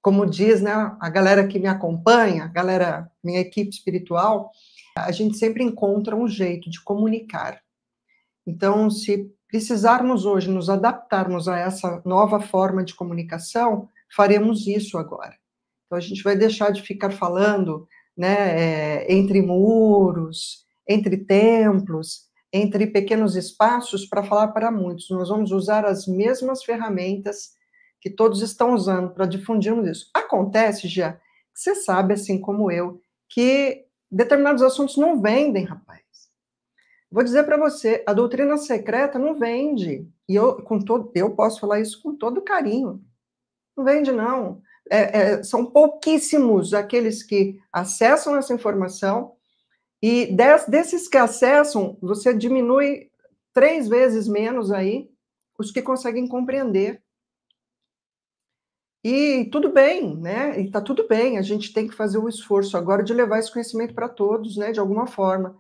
como diz, né, a galera que me acompanha, a galera, minha equipe espiritual, a gente sempre encontra um jeito de comunicar. Então, se precisarmos hoje nos adaptarmos a essa nova forma de comunicação, faremos isso agora. Então, a gente vai deixar de ficar falando, né, entre muros, entre templos, entre pequenos espaços para falar para muitos. Nós vamos usar as mesmas ferramentas que todos estão usando para difundirmos isso. Acontece, já, que você sabe, assim como eu, que determinados assuntos não vendem, rapaz. Vou dizer para você, a doutrina secreta não vende. E eu posso falar isso com todo carinho. Não vende, não. São pouquíssimos aqueles que acessam essa informação, e desses que acessam, você diminui 3 vezes menos aí os que conseguem compreender. E tudo bem, né? E tá tudo bem, a gente tem que fazer o esforço agora de levar esse conhecimento para todos, né? De alguma forma.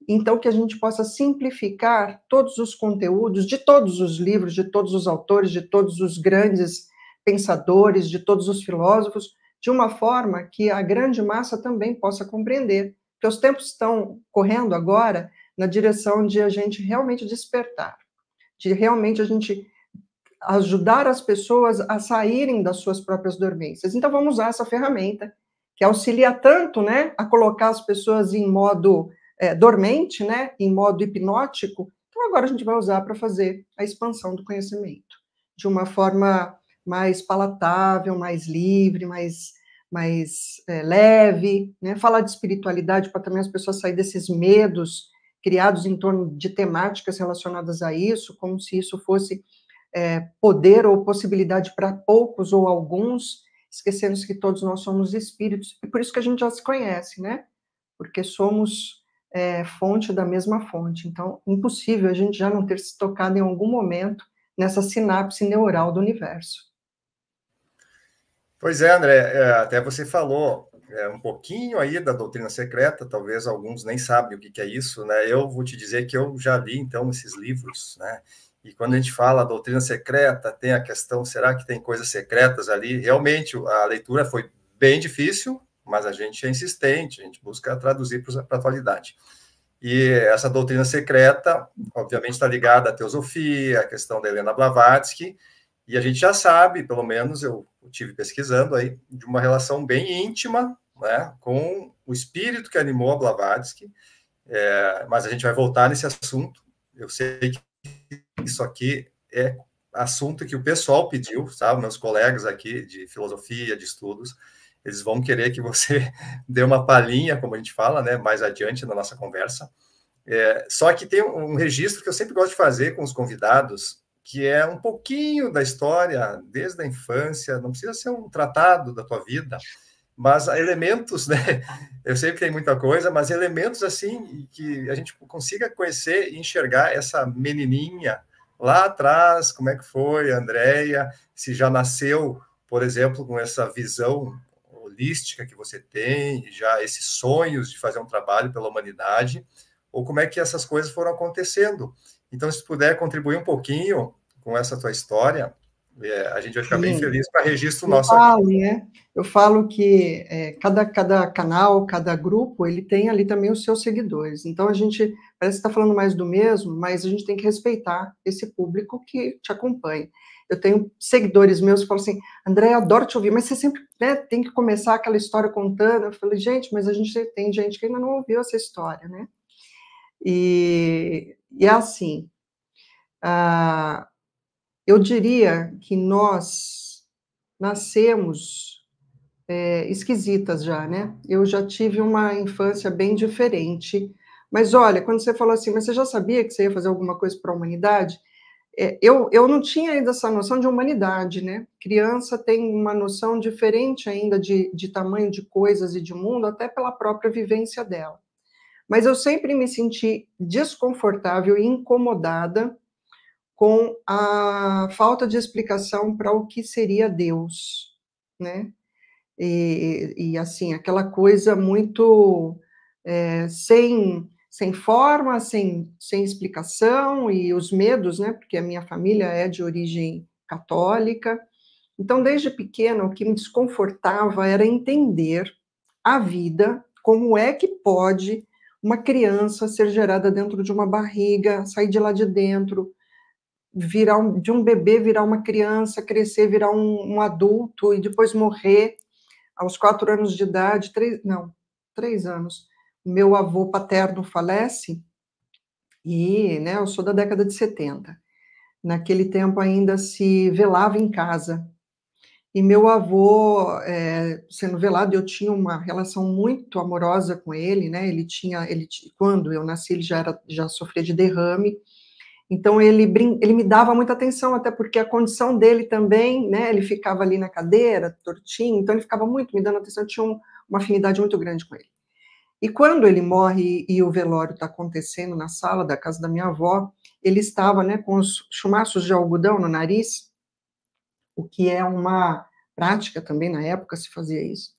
Então, que a gente possa simplificar todos os conteúdos de todos os livros, de todos os autores, de todos os grandes pensadores, de todos os filósofos, de uma forma que a grande massa também possa compreender. Porque os tempos estão correndo agora na direção de a gente realmente despertar, de realmente a gente ajudar as pessoas a saírem das suas próprias dormências. Então, vamos usar essa ferramenta, que auxilia tanto, né, a colocar as pessoas em modo dormente, né, em modo hipnótico. Então, agora a gente vai usar para fazer a expansão do conhecimento, de uma forma mais palatável, mais livre, mais leve, né, falar de espiritualidade para também as pessoas saírem desses medos criados em torno de temáticas relacionadas a isso, como se isso fosse poder ou possibilidade para poucos ou alguns, esquecendo que todos nós somos espíritos, e por isso que a gente já se conhece, né? Porque somos fonte da mesma fonte. Então, impossível a gente já não ter se tocado em algum momento nessa sinapse neural do universo. Pois é, André, até você falou um pouquinho aí da doutrina secreta, talvez alguns nem sabem o que é isso, né? Eu vou te dizer que eu já li, então, esses livros, né? E quando a gente fala doutrina secreta, tem a questão, será que tem coisas secretas ali? Realmente, a leitura foi bem difícil, mas a gente é insistente, a gente busca traduzir para a atualidade. E essa doutrina secreta, obviamente, está ligada à teosofia, à questão da Helena Blavatsky, e a gente já sabe, pelo menos eu tive pesquisando aí, de uma relação bem íntima, né, com o espírito que animou a Blavatsky, mas a gente vai voltar nesse assunto. Eu sei que isso aqui é assunto que o pessoal pediu, sabe? Meus colegas aqui de filosofia, de estudos, eles vão querer que você dê uma palhinha, como a gente fala, né, mais adiante na nossa conversa. Só que tem um registro que eu sempre gosto de fazer com os convidados, que é um pouquinho da história, desde a infância, não precisa ser um tratado da tua vida, mas elementos, né? Eu sei que tem muita coisa, mas elementos assim que a gente consiga conhecer e enxergar essa menininha lá atrás, como é que foi, a Andréia, se já nasceu, por exemplo, com essa visão holística que você tem, já esses sonhos de fazer um trabalho pela humanidade, ou como é que essas coisas foram acontecendo. Então, se puder contribuir um pouquinho com essa tua história, a gente vai ficar bem feliz para registro nosso aqui. Né? Eu falo que cada canal, cada grupo, ele tem ali também os seus seguidores. Então, a gente parece que está falando mais do mesmo, mas a gente tem que respeitar esse público que te acompanha. Eu tenho seguidores meus que falam assim, André, eu adoro te ouvir, mas você sempre, né, tem que começar aquela história contando. Eu falei, gente, mas a gente tem gente que ainda não ouviu essa história, né? E é assim, eu diria que nós nascemos esquisitas já, né? Eu já tive uma infância bem diferente, mas olha, quando você falou assim, mas você já sabia que você ia fazer alguma coisa para a humanidade? Eu não tinha ainda essa noção de humanidade, né? Criança tem uma noção diferente ainda de tamanho de coisas e de mundo, até pela própria vivência dela. Mas eu sempre me senti desconfortável e incomodada com a falta de explicação para o que seria Deus, né? E assim, aquela coisa muito sem forma, sem explicação, e os medos, né? Porque a minha família é de origem católica, Então, desde pequena, o que me desconfortava era entender a vida, como é que pode uma criança ser gerada dentro de uma barriga, sair de lá de dentro, de um bebê virar uma criança, crescer, virar um adulto e depois morrer aos 4 anos de idade, 3 anos. Meu avô paterno falece e, né, eu sou da década de 70. Naquele tempo ainda se velava em casa. E meu avô, sendo velado, eu tinha uma relação muito amorosa com ele, né? Quando eu nasci, ele já sofria de derrame. Então ele me dava muita atenção, até porque a condição dele também, né? Ele ficava ali na cadeira, tortinho, então ele ficava muito me dando atenção. Eu tinha uma afinidade muito grande com ele. E quando ele morre e o velório está acontecendo na sala da casa da minha avó, ele estava, né, com os chumaços de algodão no nariz, o que é uma prática também, na época se fazia isso.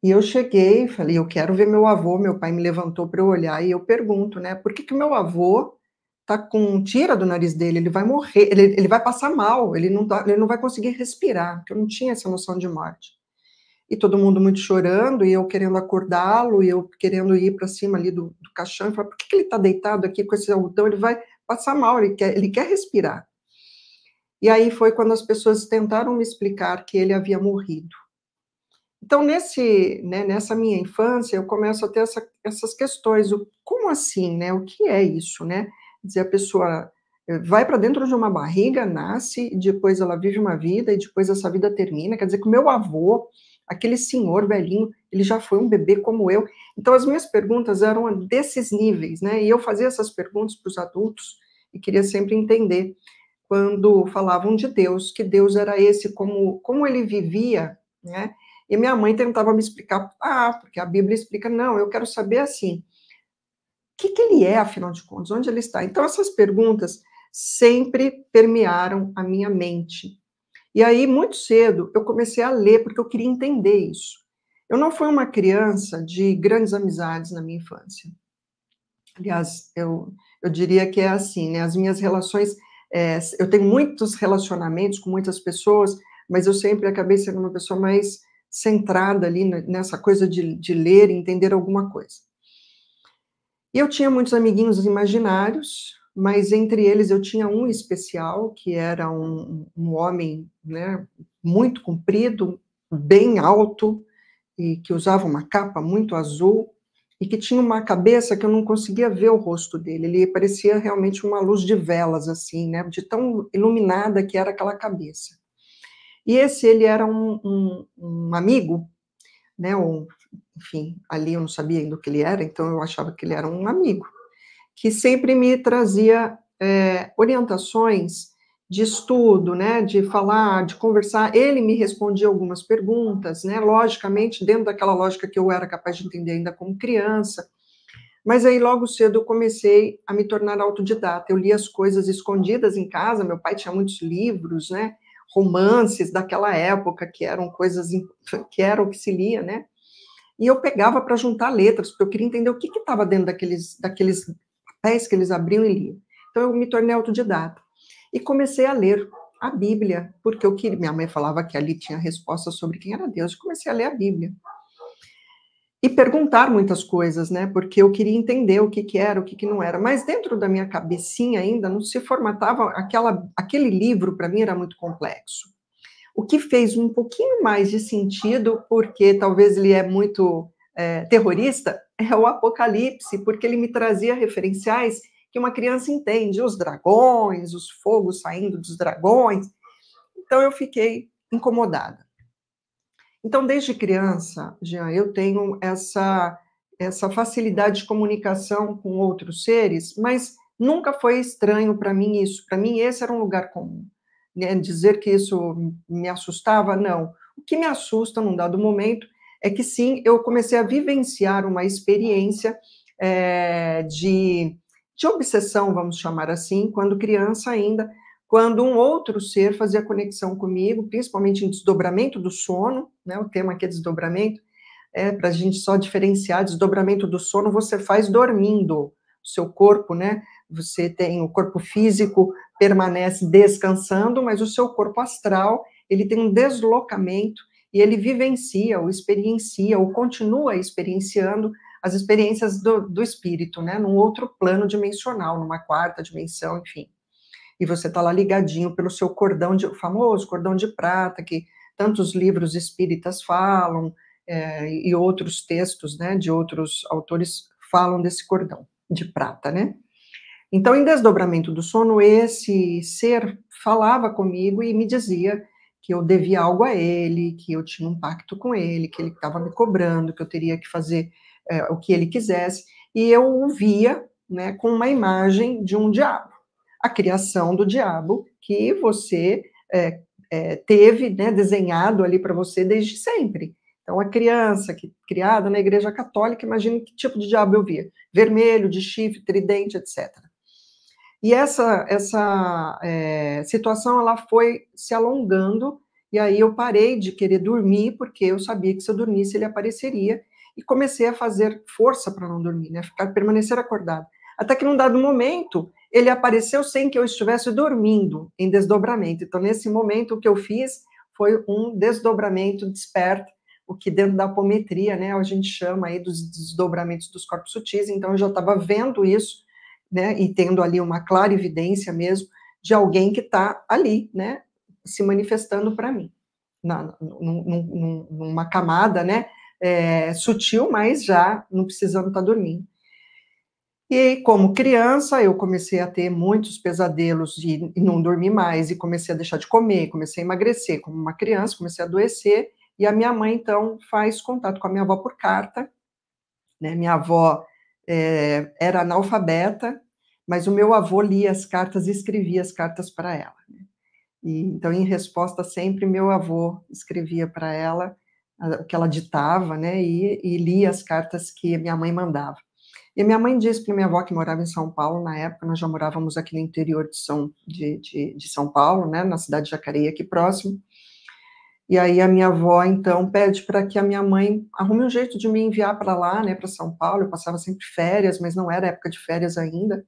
E eu cheguei e falei, eu quero ver meu avô. Meu pai me levantou para eu olhar e eu pergunto, né, por que o meu avô tá com tira do nariz dele, ele vai morrer, ele vai passar mal, ele não vai conseguir respirar, porque eu não tinha essa noção de morte. E todo mundo muito chorando, e eu querendo acordá-lo, e eu querendo ir para cima ali do caixão, e falar, por que ele está deitado aqui com esse algodão? Ele vai passar mal, ele quer respirar. E aí foi quando as pessoas tentaram me explicar que ele havia morrido. Então, nessa minha infância, eu começo a ter essas questões, como assim, né? O que é isso, né? Quer dizer, a pessoa vai para dentro de uma barriga, nasce, depois ela vive uma vida, e depois essa vida termina. Quer dizer que o meu avô, aquele senhor velhinho, ele já foi um bebê como eu. Então, as minhas perguntas eram desses níveis, né? E eu fazia essas perguntas para os adultos e queria sempre entender, quando falavam de Deus, que Deus era esse, como ele vivia, né? E minha mãe tentava me explicar, porque a Bíblia explica, não, eu quero saber assim, o que ele é, afinal de contas, onde ele está? Então, essas perguntas sempre permearam a minha mente. E aí, muito cedo, eu comecei a ler, porque eu queria entender isso. Eu não fui uma criança de grandes amizades na minha infância. Aliás, eu diria que é assim, né? As minhas relações, eu tenho muitos relacionamentos com muitas pessoas, mas eu sempre acabei sendo uma pessoa mais centrada ali nessa coisa de ler e entender alguma coisa. E eu tinha muitos amiguinhos imaginários, mas entre eles eu tinha um especial, que era um homem, né, muito comprido, bem alto, e que usava uma capa muito azul, e que tinha uma cabeça que eu não conseguia ver o rosto dele, ele parecia realmente uma luz de velas, assim, né, de tão iluminada que era aquela cabeça. E ele era um amigo, né, enfim, ali eu não sabia ainda o que ele era, então eu achava que ele era um amigo, que sempre me trazia orientações de estudo, né, de falar, de conversar. Ele me respondia algumas perguntas, né, logicamente, dentro daquela lógica que eu era capaz de entender ainda como criança, mas aí logo cedo eu comecei a me tornar autodidata. Eu lia as coisas escondidas em casa, meu pai tinha muitos livros, né, romances daquela época, que eram coisas, que era o que se lia, né, e eu pegava para juntar letras, porque eu queria entender o que estava dentro daqueles papéis que eles abriam e liam. Então, eu me tornei autodidata. E comecei a ler a Bíblia, porque eu queria. Minha mãe falava que ali tinha resposta sobre quem era Deus. Eu comecei a ler a Bíblia. E perguntar muitas coisas, né? Porque eu queria entender o que era, o que não era. Mas dentro da minha cabecinha ainda não se formatava aquele livro, para mim, era muito complexo. O que fez um pouquinho mais de sentido, porque talvez ele é muito terrorista, é o Apocalipse, porque ele me trazia referenciais que uma criança entende, os dragões, os fogos saindo dos dragões. Então, eu fiquei incomodada. Então, desde criança, Jean, eu tenho essa facilidade de comunicação com outros seres, mas nunca foi estranho para mim isso. Para mim, esse era um lugar comum. Né? Dizer que isso me assustava, não. O que me assusta num dado momento é que, sim, eu comecei a vivenciar uma experiência de obsessão, vamos chamar assim, quando criança ainda, quando um outro ser fazia conexão comigo, principalmente em desdobramento do sono, né, o tema aqui é desdobramento, para a gente só diferenciar, desdobramento do sono você faz dormindo, o seu corpo, né, você tem o corpo físico, permanece descansando, mas o seu corpo astral, ele tem um deslocamento e ele vivencia, ou experiencia, ou continua experienciando as experiências do espírito, né, num outro plano dimensional, numa quarta dimensão, enfim. E você está lá ligadinho pelo seu cordão, o famoso cordão de prata, que tantos livros espíritas falam, e outros textos, né, de outros autores falam desse cordão de prata, né. Então, em desdobramento do sono, esse ser falava comigo e me dizia que eu devia algo a ele, que eu tinha um pacto com ele, que ele estava me cobrando, que eu teria que fazer o que ele quisesse, e eu o via, né, com uma imagem de um diabo, a criação do diabo que você teve, né, desenhado ali para você desde sempre. Então, a criança criada na Igreja Católica, imagina que tipo de diabo eu via, vermelho, de chifre, tridente, etc. E essa situação, ela foi se alongando, e aí eu parei de querer dormir, porque eu sabia que se eu dormisse ele apareceria, e comecei a fazer força para não dormir, né, permanecer acordado. Até que num dado momento, ele apareceu sem que eu estivesse dormindo, em desdobramento. Então, nesse momento, o que eu fiz foi um desdobramento desperto, o que dentro da apometria, né, a gente chama aí dos desdobramentos dos corpos sutis. Então, eu já estava vendo isso, né, e tendo ali uma clara evidência mesmo de alguém que está ali, né, se manifestando para mim, numa camada, né, sutil, mas já não precisando estar dormindo. E como criança, eu comecei a ter muitos pesadelos de não dormir mais, e comecei a deixar de comer, comecei a emagrecer como uma criança, comecei a adoecer, e a minha mãe, então, faz contato com a minha avó por carta, né, minha avó era analfabeta, mas o meu avô lia as cartas e escrevia as cartas para ela, né? E, então, em resposta, sempre meu avô escrevia para ela o que ela ditava, né, e lia as cartas que minha mãe mandava. E minha mãe disse para minha avó, que morava em São Paulo, na época, nós já morávamos aqui no interior de São Paulo, né, na cidade de Jacareí, aqui próximo, e aí a minha avó, então, pede para que a minha mãe arrume um jeito de me enviar para lá, né, para São Paulo. Eu passava sempre férias, mas não era época de férias ainda,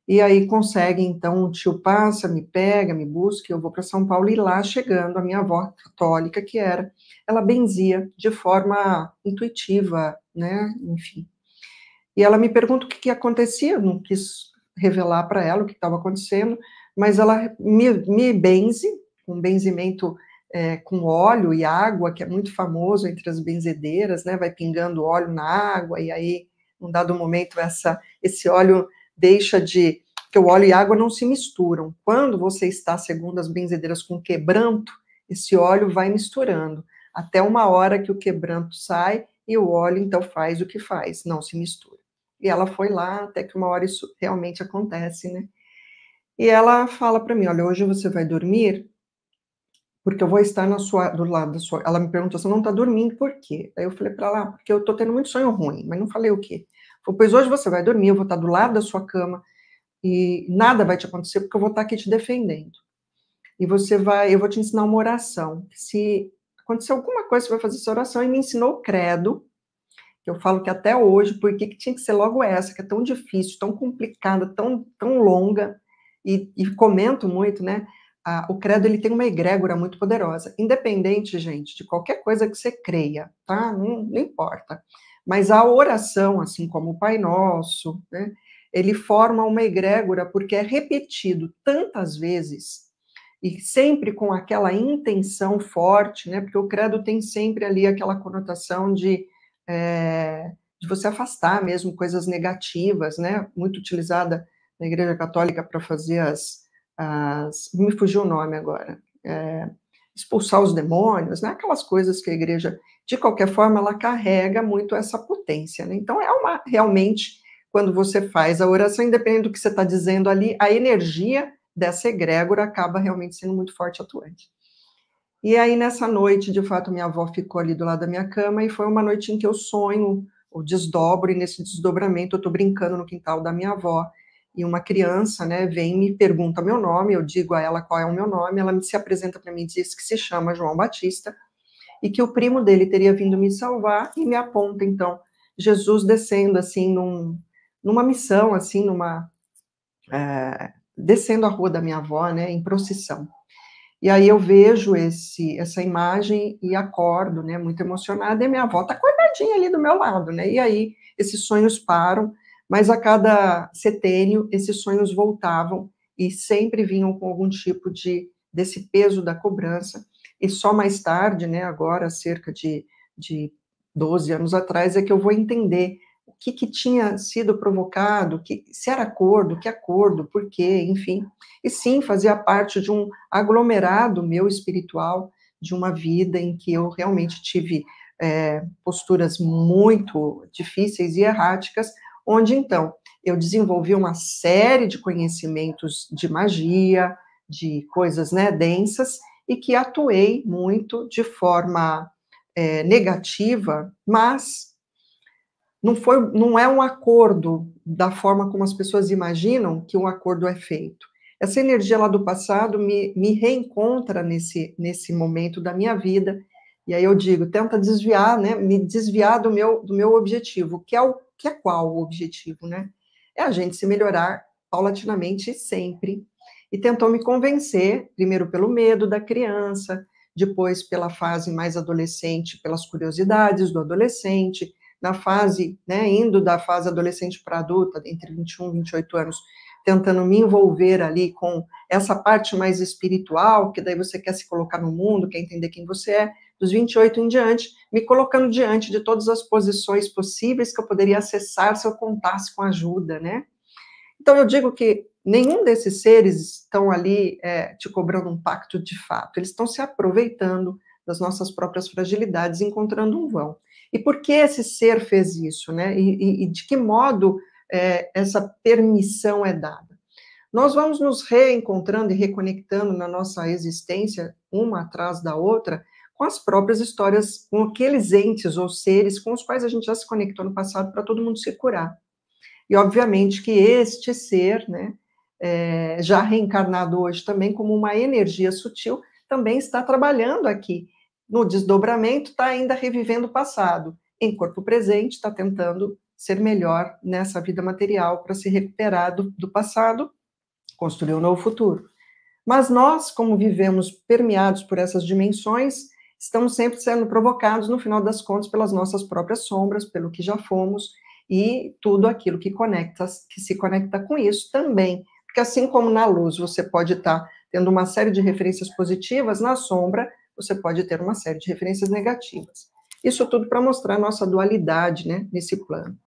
e aí consegue, então, o tio passa, me pega, me busca, eu vou para São Paulo, e lá, chegando, a minha avó católica, que era, ela benzia de forma intuitiva, né, enfim. E ela me pergunta o que acontecia, eu não quis revelar para ela o que estava acontecendo, mas ela me benze, um benzimento com óleo e água, que é muito famoso entre as benzedeiras, né, vai pingando óleo na água, e aí, num dado momento, esse óleo deixa de... porque o óleo e a água não se misturam. Quando você está, segundo as benzedeiras, com quebranto, esse óleo vai misturando, até uma hora que o quebranto sai, e o óleo, então, faz o que faz, não se mistura. E ela foi lá, até que uma hora isso realmente acontece, né? E ela fala para mim, olha, hoje você vai dormir, porque eu vou estar do lado da sua... Ela me perguntou, você não está dormindo, por quê? Aí eu falei para ela, porque eu estou tendo muito sonho ruim, mas não falei o quê. Falei, pois hoje você vai dormir, eu vou estar do lado da sua cama, e nada vai te acontecer, porque eu vou estar aqui te defendendo. E eu vou te ensinar uma oração. Se acontecer alguma coisa, você vai fazer essa oração, e me ensinou o credo. Eu falo que até hoje, por que tinha que ser logo essa, que é tão difícil, tão complicada, tão longa, e comento muito, né, o credo, ele tem uma egrégora muito poderosa, independente, gente, de qualquer coisa que você creia, tá, não importa, mas a oração, assim como o Pai Nosso, né, ele forma uma egrégora, porque é repetido tantas vezes, e sempre com aquela intenção forte, né, porque o credo tem sempre ali aquela conotação de você afastar mesmo coisas negativas, né, muito utilizada na Igreja Católica para fazer me fugiu o nome agora, expulsar os demônios, né, aquelas coisas que a Igreja, de qualquer forma, ela carrega muito essa potência, né, então realmente, quando você faz a oração, independente do que você está dizendo ali, a energia dessa egrégora acaba realmente sendo muito forte e atuante. E aí, nessa noite, de fato, minha avó ficou ali do lado da minha cama, e foi uma noite em que eu sonho, ou desdobro, e nesse desdobramento eu estou brincando no quintal da minha avó, e uma criança, né, vem e me pergunta meu nome, eu digo a ela qual é o meu nome, ela se apresenta para mim e diz que se chama João Batista, e que o primo dele teria vindo me salvar, e me aponta, então, Jesus descendo, assim, numa missão, assim, descendo a rua da minha avó, né, em procissão. E aí eu vejo essa imagem e acordo, né, muito emocionada, e minha avó está acordadinha ali do meu lado, né, e aí esses sonhos param, mas a cada setênio esses sonhos voltavam e sempre vinham com algum tipo desse peso da cobrança, e só mais tarde, né, agora cerca de 12 anos atrás, é que eu vou entender o que tinha sido provocado, se era acordo, que acordo, por quê, enfim. E sim, fazia parte de um aglomerado meu espiritual, de uma vida em que eu realmente tive posturas muito difíceis e erráticas, onde então eu desenvolvi uma série de conhecimentos de magia, de coisas, né, densas, e que atuei muito de forma negativa, mas não é um acordo da forma como as pessoas imaginam que um acordo é feito. Essa energia lá do passado me reencontra nesse momento da minha vida, e aí eu digo, tenta desviar, né, me desviar do meu objetivo, que é qual o objetivo, né? É a gente se melhorar paulatinamente sempre. E tentou me convencer, primeiro pelo medo da criança, depois pela fase mais adolescente, pelas curiosidades do adolescente, na fase, né, indo da fase adolescente para adulta, entre 21 e 28 anos, tentando me envolver ali com essa parte mais espiritual, que daí você quer se colocar no mundo, quer entender quem você é, dos 28 em diante, me colocando diante de todas as posições possíveis que eu poderia acessar se eu contasse com ajuda, né? Então, eu digo que nenhum desses seres estão ali te cobrando um pacto de fato, eles estão se aproveitando das nossas próprias fragilidades, encontrando um vão. E por que esse ser fez isso, né? E de que modo essa permissão é dada? Nós vamos nos reencontrando e reconectando na nossa existência, uma atrás da outra, com as próprias histórias, com aqueles entes ou seres com os quais a gente já se conectou no passado para todo mundo se curar. E, obviamente, que este ser, né, já reencarnado hoje também como uma energia sutil, também está trabalhando aqui. No desdobramento, está ainda revivendo o passado. Em corpo presente, está tentando ser melhor nessa vida material para se recuperar do passado, construir um novo futuro. Mas nós, como vivemos permeados por essas dimensões, estamos sempre sendo provocados, no final das contas, pelas nossas próprias sombras, pelo que já fomos, e tudo aquilo que se conecta com isso também. Porque assim como na luz você pode estar tendo uma série de referências positivas, na sombra você pode ter uma série de referências negativas. Isso tudo para mostrar a nossa dualidade, né, nesse plano.